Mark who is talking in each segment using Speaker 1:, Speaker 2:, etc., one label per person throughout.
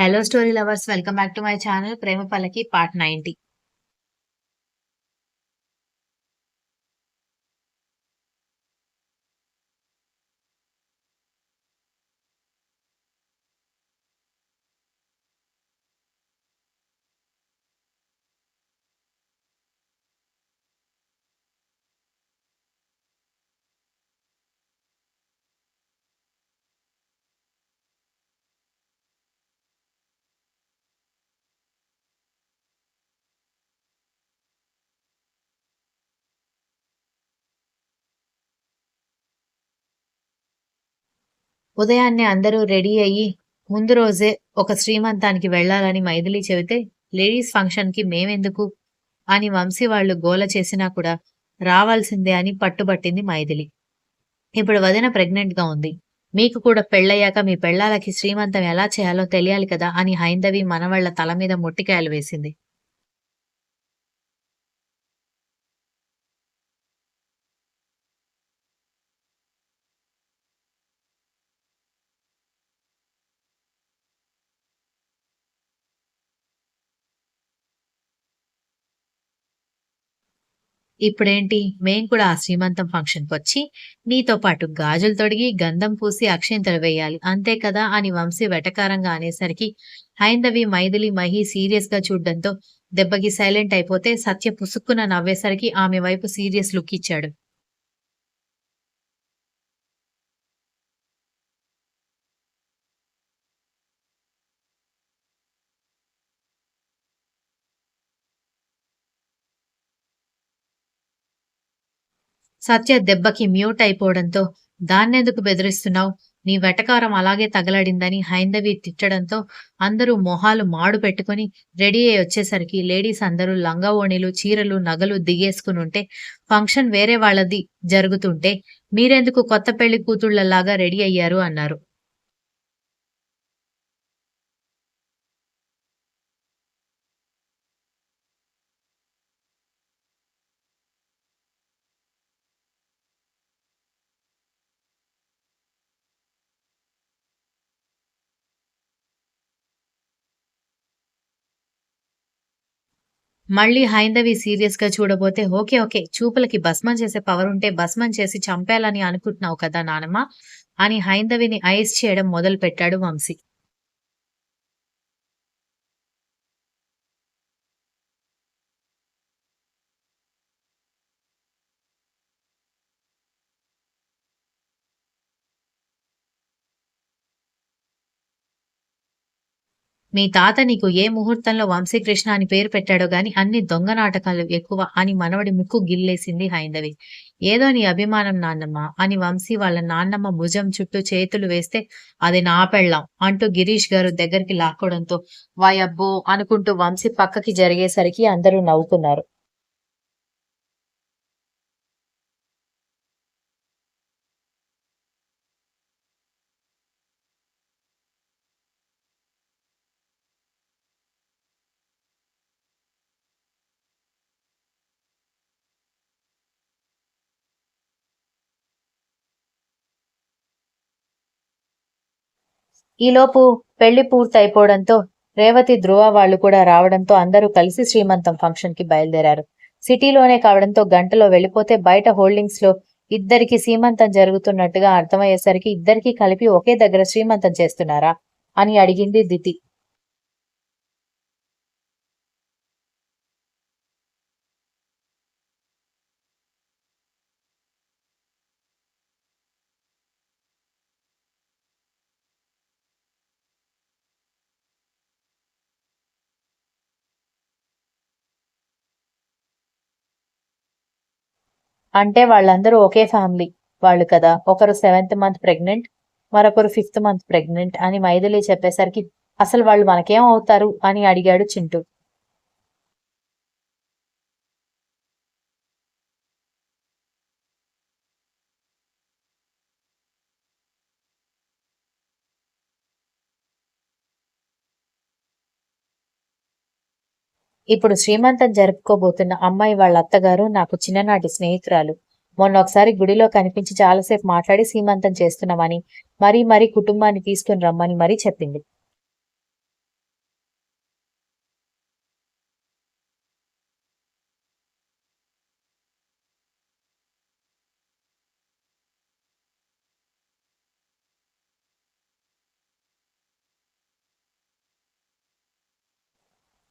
Speaker 1: Hello story lovers, welcome back to my channel Prema Pallaki part 90. ఉదయాన్నే అందరూ ready అయ్యి ముందు రోజే ఒక శ్రీమంతానికి వెళ్ళాలని మైథిలి చెబితే, లేడీస్ ఫంక్షన్‌కి మేమెందుకు అని వంశీ వాళ్ళు గోల చేసినా కూడా రావాల్సిందే అని పట్టుబట్టింది మైథిలి. ఇప్పుడు వదిన ప్రెగ్నెంట్‌గా ఉంది. మీకు కూడా పెళ్ళయ్యాక మీ పెళ్ళాలకి శ్రీమంతం ఎలా చేయాలో తెలియాలి కదా అని హైందవి మనవళ్ళ తల మీద మొట్టికాయలు వేసింది. ఇప్పుడేంటి మేం కూడా ఆ శ్రీమంతం ఫంక్షన్‌కొచ్చి, నీతో పాటు గాజులు తొడిగి, గంధం పూసి, అక్షింతలు వేయాలి. అంతే కదా అని వంశీ వెటకారంగా అనేసరికి, హైందవి, మైథిలి, మహి సీరియస్‌గా చూడ్డంతో దెబ్బకి సైలెంట్ అయిపోతే, సత్య పుసుక్కున నవ్వేసరికి ఆమె వైపు సీరియస్ లుక్ ఇచ్చాడు. సత్య దెబ్బకి మ్యూట్ అయిపోవడంతో, దాన్నెందుకు బెదిరిస్తున్నావు? నీ వెటకారం అలాగే తగలడిందని హైందవి తిట్టడంతో, అందరూ మొహాలు మాడు పెట్టుకొని రెడీ అయ్యి వచ్చేసరికి లేడీస్ అందరూ లంగా ఓణీలు, చీరలు, నగలు దిగేసుకునుంటే, ఫంక్షన్ వేరే వాళ్ళది జరుగుతుంటే, మీరెందుకు కొత్త పెళ్లి కూతుళ్ళలాగా రెడీ అయ్యారు అన్నారు. మళ్ళీ హైందవి సీరియస్‌గా చూడబోతే, ఓకే. ఓకే. చూపులకి భస్మం చేసే పవరుంటే భస్మం చేసి చంపేయాలని అనుకుంటున్నావు కదా నానమ్మ! అని హైందవిని ఐస్ చేయడం మొదలుపెట్టాడు వంశీ. మీ తాత నీకు ఏ ముహూర్తంలో వంశీకృష్ణ అని పేరు పెట్టాడో గాని అన్ని దొంగ నాటకాలు ఎక్కువ అని మనవడి ముక్కు గిల్లేసింది హైందవి. ఏదో నీ అభిమానం నాన్నమ్మ అని వంశీ వాళ్ళ నాన్నమ్మ భుజం చుట్టూ చేతులు వేస్తే అది నా పెళ్ళాం అంటూ గిరీష్ గారు దగ్గరికి లాక్కోవడంతో వాయబ్బో అనుకుంటూ వంశీ పక్కకి జరిగేసరికి అందరూ నవ్వుకున్నారు. ఈలోపు పెళ్లి పూర్తయిపోవడంతో రేవతి, ధ్రువ వాళ్ళు కూడా రావడంతో అందరూ కలిసి శ్రీమంతం ఫంక్షన్ కి బయలుదేరారు. సిటీలోనే కావడంతో గంటలో వెళ్ళిపోతే బయట హోల్డింగ్స్ లో ఇద్దరికి సీమంతం జరుగుతున్నట్టుగా అర్థమయ్యేసరికి ఇద్దరికీ కలిపి ఒకే దగ్గర శ్రీమంతం చేస్తున్నారా అని అడిగింది దితి. అంటే వాళ్ళందరూ ఒకే ఫ్యామిలీ వాళ్ళు కదా, ఒకరు 7th మంత్ ప్రెగ్నెంట్, మరొకరు 5th మంత్ ప్రెగ్నెంట్ అని మైథిలి చెప్పేసరికి అసలు వాళ్ళు మనకేం అవుతారు అని అడిగాడు చింటూ. ఇప్పుడు శ్రీమంతం జరుపుకోబోతున్న అమ్మాయి వాళ్ళ అత్తగారు నాకు చిన్ననాటి స్నేహితురాలు. మొన్న ఒకసారి గుడిలో కనిపించి చాలాసేపు మాట్లాడి సీమంతం చేస్తున్నామని, మరీ మరీ కుటుంబాన్ని తీసుకుని రమ్మని మరీ చెప్పింది.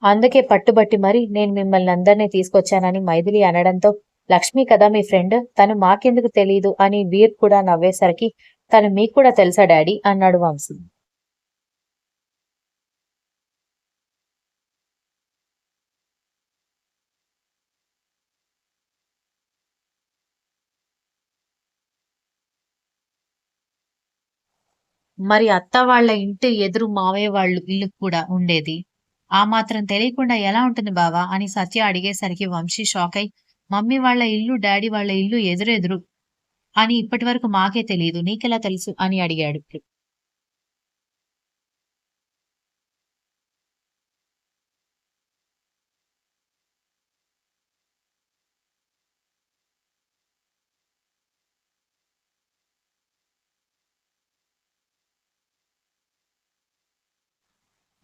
Speaker 1: అందుకే పట్టుబట్టి మరి నేను మిమ్మల్ని అందరినీ తీసుకొచ్చానని మైథిలి అనడంతో, లక్ష్మి కదా మీ ఫ్రెండ్, తను మాకెందుకు తెలీదు అని వీర్ కూడా నవ్వేసరికి, తను మీకు కూడా తెలుసా డాడీ అన్నాడు వంశీ. మరి అత్త వాళ్ళ ఇంటి ఎదురు మావయ్య వాళ్ళు ఇల్లు కూడా ఉండేది. ఆ మాత్రం తెలియకుండా ఎలా ఉంటుంది బావా అని సత్య అడిగేసరికి వంశీ షాక్ అయి, మమ్మీ వాళ్ళ ఇల్లు డాడీ వాళ్ళ ఇల్లు ఎదురెదురు అని ఇప్పటి వరకు మాకే తెలీదు, నీకెలా తెలుసు అని అడిగాడు.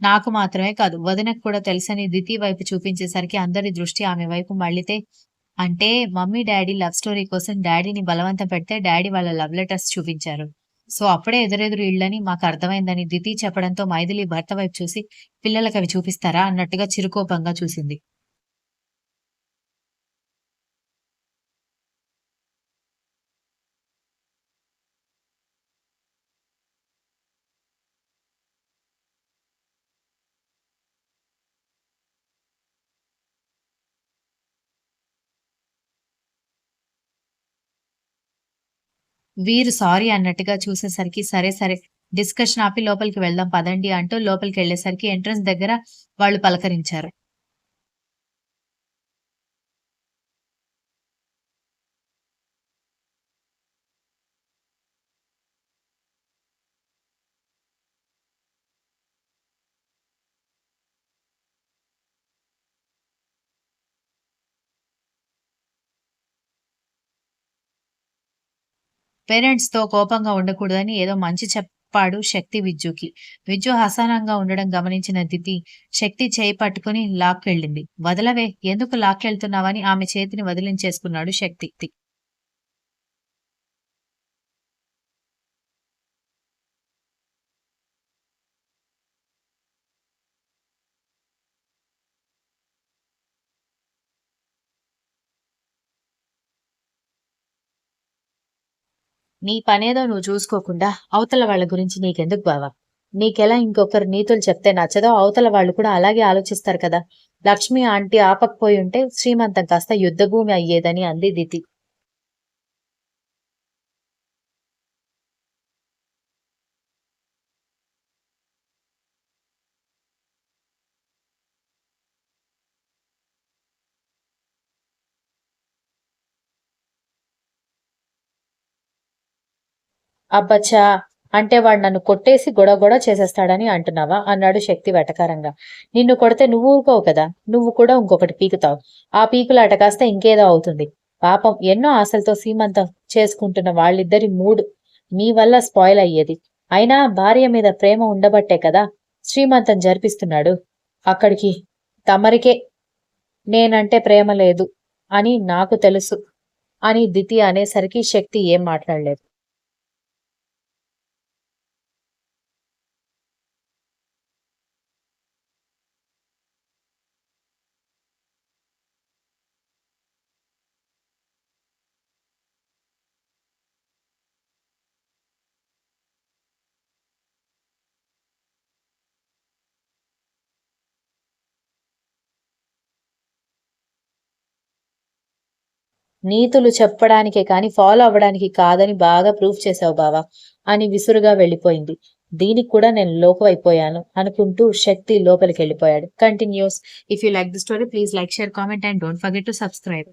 Speaker 1: నాకు మాత్రమే కాదు, వదినకు కూడా తెలుసని దితి వైపు చూపించేసరికి అందరి దృష్టి ఆమె వైపు మళ్ళితే, అంటే మమ్మీ డాడీ లవ్ స్టోరీ కోసం డాడీని బలవంతం పెడితే డాడీ వాళ్ళ లవ్ లెటర్స్ చూపించారు. సో అప్పుడే ఎదురెదురు ఇళ్ళని మాకు అర్థమైందని దితి చెప్పడంతో మైథిలి భర్త వైపు చూసి, పిల్లలకి అవి చూపిస్తారా అన్నట్టుగా చిరుకోపంగా చూసింది. వీరు సారీ అన్నట్టుగా చూసేసరికి సరే సరే డిస్కషన్ ఆపి లోపలికి వెళ్దాం పదండి అంటూ లోపలికెళ్ళేసరికి ఎంట్రన్స్ దగ్గర వాళ్ళు పలకరించారు. పేరెంట్స్‌తో కోపంగా ఉండకూడదని ఏదో మంచి చెప్పాడు శక్తి విజ్జుకి. విజ్జు అసహనంగా ఉండడం గమనించిన దితి, శక్తి చేయి పట్టుకుని లాక్కెళ్ళింది. వదలవే! ఎందుకు లాక్కెళ్తున్నావని ఆమె చేతిని వదిలించేసుకున్నాడు శక్తి. నీ పనేదో నువ్వు చూసుకోకుండా అవతల వాళ్ళ గురించి నీకెందుకు బావా? నీకెలా ఇంకొకరు నీతులు చెప్తే నచ్చదో అవతల వాళ్ళు కూడా అలాగే ఆలోచిస్తారు కదా! లక్ష్మి ఆంటీ ఆపకపోయుంటే శ్రీమంతం కాస్త యుద్ధభూమి అయ్యేదని అంది దితి. అబ్బచ్చా! అంటే వాడు నన్ను కొట్టేసి గొడవ గొడవ చేసేస్తాడని అంటున్నావా? అన్నాడు శక్తి వెటకారంగా. నిన్ను కొడితే నువ్వు ఊరుకోవు కదా! నువ్వు కూడా ఇంకొకటి పీకుతావు. ఆ పీకులాట కాస్త ఇంకేదో అవుతుంది. పాపం ఎన్నో ఆశలతో సీమంతం చేసుకుంటున్న వాళ్ళిద్దరి మూడ్ మీ వల్ల స్పాయిల్ అయ్యేది. అయినా భార్య మీద ప్రేమ ఉండబట్టే కదా శ్రీమంతం జరిపిస్తున్నాడు. అక్కడికి తమరికే నేనంటే ప్రేమ లేదు అని నాకు తెలుసు అని దితి అనేసరికి శక్తి ఏం మాట్లాడలేదు. నీతులు చెప్పడానికే కాని ఫాలో అవ్వడానికి కాదని బాగా ప్రూఫ్ చేశావు బావా అని విసురుగా వెళ్ళిపోయింది. దీనికి కూడా నేను లోకువైపోయాను అనుకుంటూ శక్తి లోపలికి వెళ్ళిపోయాడు. Continuous. If you like the story please like share comment and don't forget to subscribe.